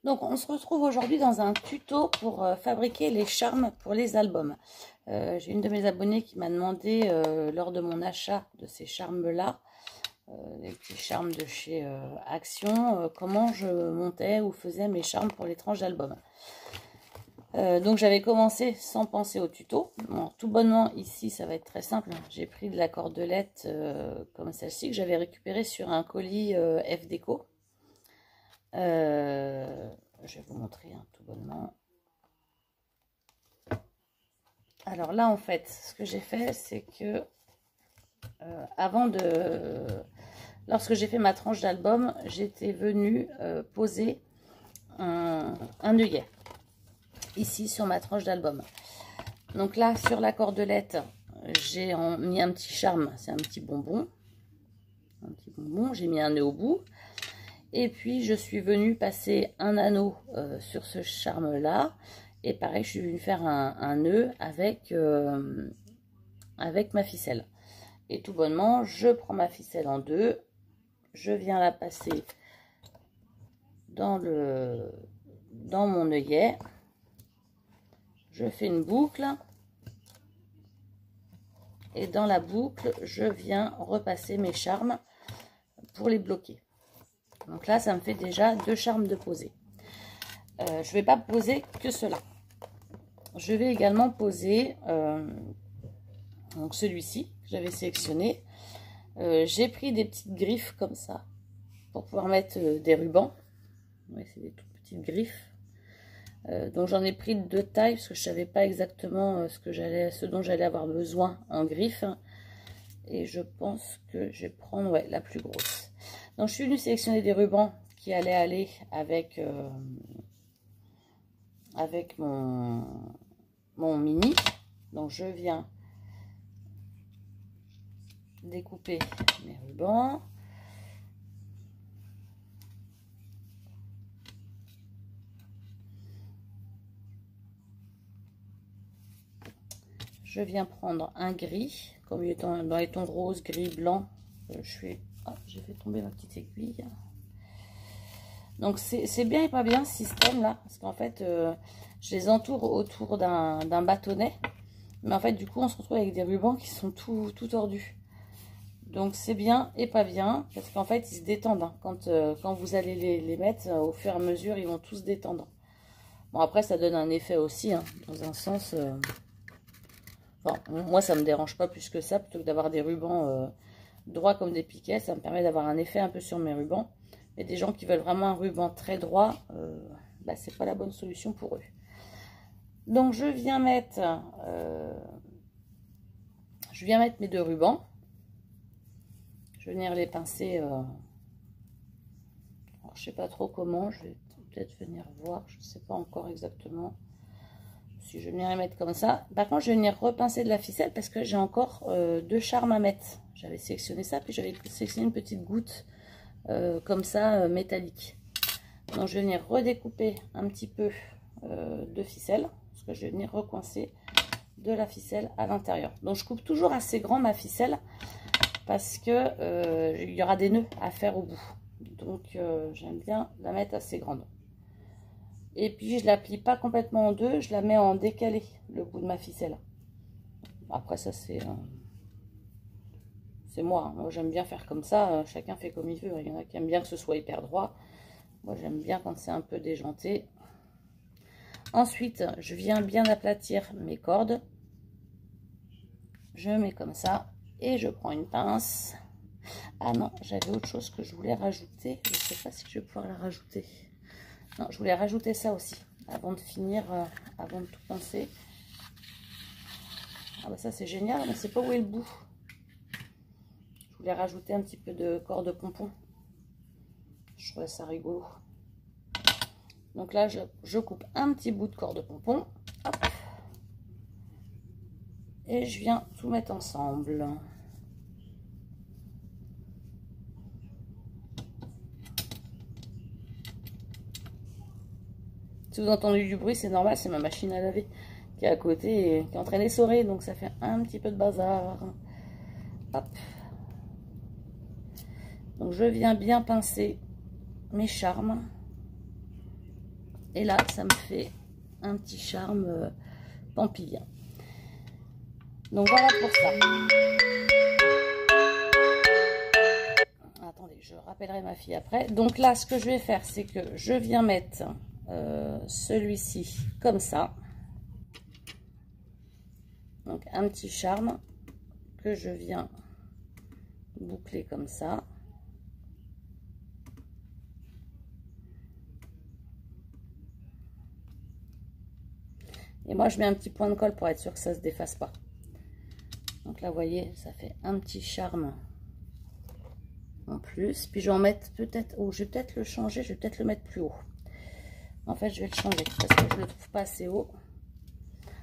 Donc on se retrouve aujourd'hui dans un tuto pour fabriquer les charmes pour les albums. J'ai une de mes abonnées qui m'a demandé lors de mon achat de ces charmes-là, les petits charmes de chez Action, comment je montais ou faisais mes charmes pour les tranches d'albums. Donc j'avais commencé sans penser au tuto. Bon, tout bonnement ici ça va être très simple. J'ai pris de la cordelette comme celle-ci que j'avais récupérée sur un colis F-Déco. Je vais vous montrer tout bonnement. Alors là en fait ce que j'ai fait c'est que lorsque j'ai fait ma tranche d'album, j'étais venue poser un œillet ici sur ma tranche d'album. Donc là sur la cordelette j'ai mis un petit charme, c'est un petit bonbon, j'ai mis un nœud au bout. Et puis je suis venue passer un anneau sur ce charme là. Et pareil, je suis venue faire un nœud avec ma ficelle. Et tout bonnement, je prends ma ficelle en deux. Je viens la passer dans mon œillet. Je fais une boucle. Et dans la boucle, je viens repasser mes charmes pour les bloquer. Donc là, ça me fait déjà 2 charmes de poser. Je ne vais pas poser que cela. Je vais également poser donc celui-ci que j'avais sélectionné. J'ai pris des petites griffes comme ça pour pouvoir mettre des rubans. Ouais, c'est des toutes petites griffes. Donc j'en ai pris de taille parce que je ne savais pas exactement ce dont j'allais avoir besoin en griffes. Et je pense que je vais prendre la plus grosse. Donc je suis venue sélectionner des rubans qui allaient aller avec mon mini. Donc je viens découper mes rubans. Je viens prendre un gris, comme il est dans les tons rose, gris, blanc. J'ai fait tomber ma petite aiguille. Donc c'est bien et pas bien ce système là, parce qu'en fait je les entoure autour d'un bâtonnet, mais en fait du coup on se retrouve avec des rubans qui sont tout tordus. Donc c'est bien et pas bien, parce qu'en fait ils se détendent, hein. Quand vous allez les mettre, au fur et à mesure ils vont tous se détendre. Bon après ça donne un effet aussi, hein, dans un sens, enfin, moi ça me dérange pas plus que ça, plutôt que d'avoir des rubans droits comme des piquets, ça me permet d'avoir un effet un peu sur mes rubans. Et des gens qui veulent vraiment un ruban très droit, c'est pas la bonne solution pour eux. Donc je viens mettre mes 2 rubans. Je vais venir les pincer. Alors, je sais pas trop comment. Je vais peut-être venir voir. Je ne sais pas encore exactement si je vais venir les mettre comme ça. Par contre, je vais venir repincer de la ficelle parce que j'ai encore 2 charmes à mettre. J'avais sélectionné ça, puis j'avais sélectionné une petite goutte comme ça métallique. Donc je vais venir redécouper un petit peu de ficelle, parce que je vais venir recoincer de la ficelle à l'intérieur. Donc je coupe toujours assez grand ma ficelle, parce que il y aura des nœuds à faire au bout. Donc j'aime bien la mettre assez grande. Et puis je la plie pas complètement en deux, je la mets en décalé, le bout de ma ficelle. Après ça c'est moi, hein. Moi j'aime bien faire comme ça, chacun fait comme il veut. Il y en a qui aiment bien que ce soit hyper droit. Moi j'aime bien quand c'est un peu déjanté. Ensuite, je viens bien aplatir mes cordes. Je mets comme ça et je prends une pince. Ah non, j'avais autre chose que je voulais rajouter. Je ne sais pas si je vais pouvoir la rajouter. Non, je voulais rajouter ça aussi avant de finir, avant de tout pincer. Ah bah ça c'est génial, mais c'est pas où est le bout. Je voulais rajouter un petit peu de corde pompon. Je trouvais ça rigolo. Donc là, je coupe un petit bout de corde pompon. Hop. Et je viens tout mettre ensemble. Si vous entendez du bruit, c'est normal, c'est ma machine à laver qui est à côté et qui est en train d'essorer. Donc ça fait un petit peu de bazar. Hop. Donc je viens bien pincer mes charmes. Et là, ça me fait un petit charme pampilien. Donc voilà pour ça. Attendez, je rappellerai ma fille après. Donc là, ce que je vais faire, c'est que je viens mettre celui-ci comme ça. Donc un petit charme que je viens boucler comme ça. Et moi, je mets un petit point de colle pour être sûr que ça ne se défasse pas. Donc là, vous voyez, ça fait un petit charme en plus. Puis je vais en mettre peut-être... Oh, je vais peut-être le changer. Je vais peut-être le mettre plus haut. En fait, je vais le changer parce que je ne le trouve pas assez haut.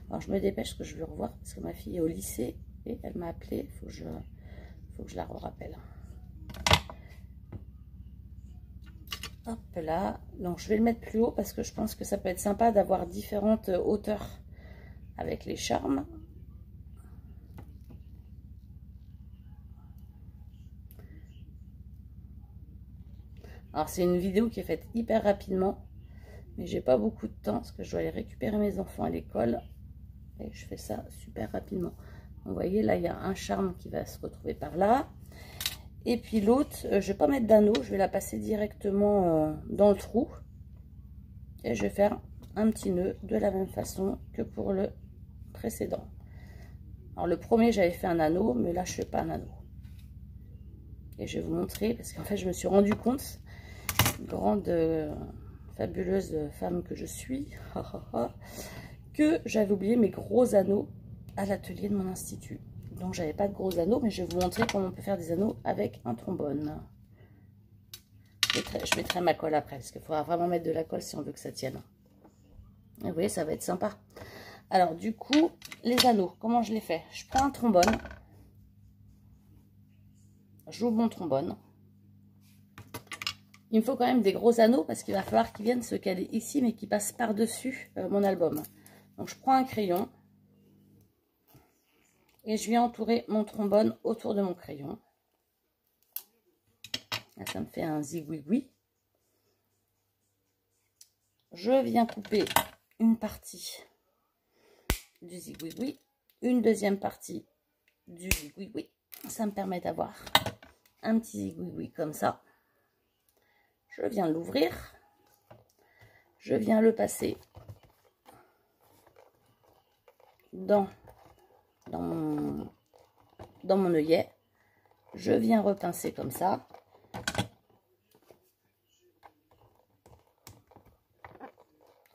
Alors, je me dépêche parce que je veux revoir parce que ma fille est au lycée et elle m'a appelé. Il faut que je la rappelle. Hop là. Donc, je vais le mettre plus haut parce que je pense que ça peut être sympa d'avoir différentes hauteurs avec les charmes. Alors, c'est une vidéo qui est faite hyper rapidement. Mais j'ai pas beaucoup de temps parce que je dois aller récupérer mes enfants à l'école. Et je fais ça super rapidement. Vous voyez, là, il y a un charme qui va se retrouver par là. Et puis l'autre, je vais pas mettre d'anneau. Je vais la passer directement dans le trou. Et je vais faire un petit nœud de la même façon que pour le précédent. Alors, le premier, j'avais fait un anneau. Mais là, je fais pas un anneau. Et je vais vous montrer parce qu'en fait, je me suis rendu compte, grande... fabuleuse femme que je suis, que j'avais oublié mes gros anneaux à l'atelier de mon institut. Donc j'avais pas de gros anneaux, mais je vais vous montrer comment on peut faire des anneaux avec un trombone. Je mettrai ma colle après, parce qu'il faudra vraiment mettre de la colle si on veut que ça tienne. Et vous voyez, ça va être sympa. Alors du coup, les anneaux, comment je les fais? Je prends un trombone, j'ouvre mon trombone. Il me faut quand même des gros anneaux parce qu'il va falloir qu'ils viennent se caler ici, mais qu'ils passent par-dessus mon album. Donc, je prends un crayon et je viens entourer mon trombone autour de mon crayon. Là, ça me fait un zigouigoui. Je viens couper une partie du zigouigoui, une deuxième partie du zigouigoui. Ça me permet d'avoir un petit zigouigoui comme ça. Je viens l'ouvrir, je viens le passer dans mon œillet, je viens repincer comme ça.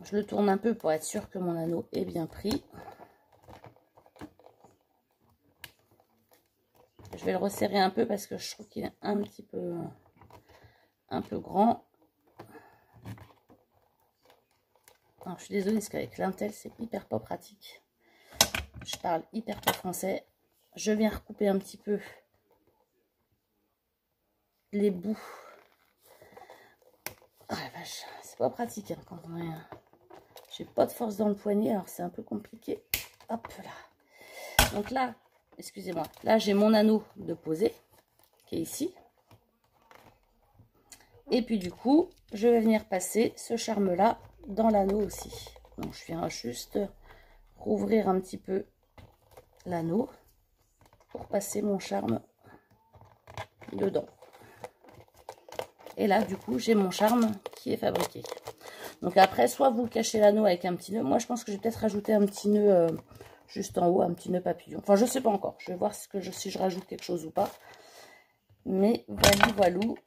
Je le tourne un peu pour être sûr que mon anneau est bien pris. Je vais le resserrer un peu parce que je trouve qu'il est un peu grand. Alors, je suis désolée parce qu'avec l'intel c'est hyper pas pratique. Je parle hyper pas français. Je viens recouper un petit peu les bouts. Ah la vache, c'est pas pratique hein, quand on est... J'ai pas de force dans le poignet, alors c'est un peu compliqué. Hop là. Donc là, excusez-moi, là j'ai mon anneau de poser qui est ici. Et puis du coup, je vais venir passer ce charme-là dans l'anneau aussi. Donc je viens juste rouvrir un petit peu l'anneau pour passer mon charme dedans. Et là, du coup, j'ai mon charme qui est fabriqué. Donc après, soit vous cachez l'anneau avec un petit nœud. Moi, je pense que je vais peut-être rajouter un petit nœud juste en haut, un petit nœud papillon. Enfin, je sais pas encore. Je vais voir si je rajoute quelque chose ou pas. Mais voilou.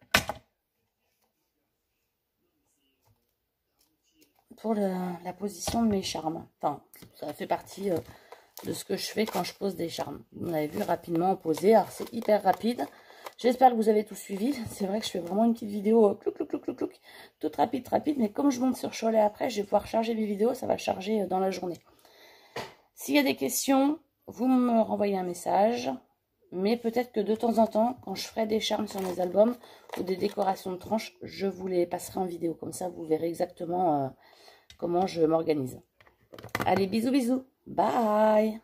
Pour la position de mes charmes. Enfin, ça fait partie de ce que je fais quand je pose des charmes. Vous l'avez vu rapidement poser. Alors, c'est hyper rapide. J'espère que vous avez tout suivi. C'est vrai que je fais vraiment une petite vidéo clouc, toute rapide. Mais comme je monte sur Cholet après, je vais pouvoir charger mes vidéos. Ça va charger dans la journée. S'il y a des questions, vous me renvoyez un message. Mais peut-être que de temps en temps, quand je ferai des charmes sur mes albums ou des décorations de tranches, je vous les passerai en vidéo. Comme ça, vous verrez exactement comment je m'organise. Allez, bisous. Bye.